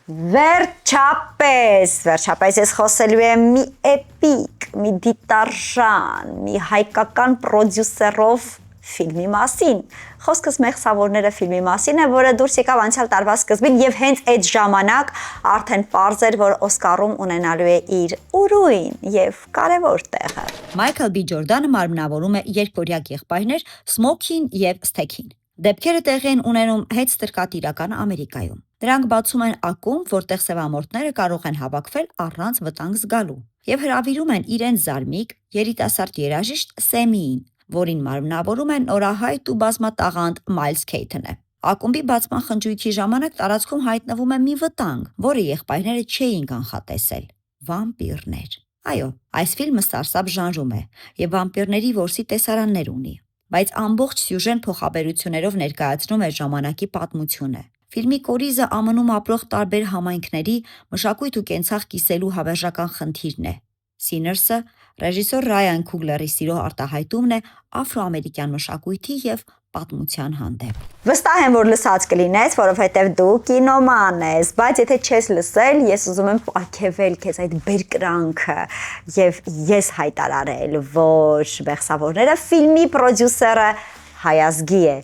Վերջապես ես խոսելու եմ մի էպիկ, մի դիտարժան, մի հայկական պրոդյուսերով ֆիլմի մասին։ Խոսքս Մեղսավորները ֆիլմի մասին է, որը դուրս եկավ անցյալ տարվա սկզբին եւ հենց այդ ժամանակ արդեն պարզ էր, որ Օսկարում ունենալու է իր ուրույն եւ կարեւոր տեղը։ Մայքլ B. Ջորդանը մարմնավորում է երկորյակ եղբայրներ Սմոքին եւ Սթեքին։ Դեպքերը տեղի են ունենում հետստրկատիրական Ամերիկայում։ Դրանք բացում են ակումբ, որտեղ սևամորթները կարող են հավաքվել առանց վտանգ զգալու եւ հրավիրում են իրենց զարմիկ երիտասարդ երաժիշտ Սեմիին, որին մարմնավորում է նորահայտ ու բազմատաղանդ Մայլզ Քեյթոնը։ Ակումբի բացման խնջույքի ժամանակ տարածքում հայտնվում է մի վտանգ, որը եղբայրները չէին կանխատեսել՝ վամպիրներ։ Այո, այս ֆիլմը սարսափ ժանրում է եւ վամպիրների որսի տեսարաններ ունի, բայց ամբողջ սյուժեն փոխաբերություններով ներկայացնում է ժամանակի պատմությունը։ Ֆիլմի կորիզը ԱՄՆ-ում ապրող տարբեր համայնքների մշակույթ ու կենցաղ կիսելու հավերժական խնդիրն է։ Սիներսը ռեժիսոր Ռայան Քուգլերի սիրո արտահայտումն է աֆրոամերիկյան մշակույթի եւ պատմության հանդեպ։ Վստահ եմ, որ լսած կլինես, որովհետև դու կինոման ես, բայց եթե չես լսել, ես ուզում եմ պարգևել քեզ այդ բերկրանքը եւ ես հայտարարել, որ Մեղսավորները ֆիլմի պրոդյուսերը հայազգի է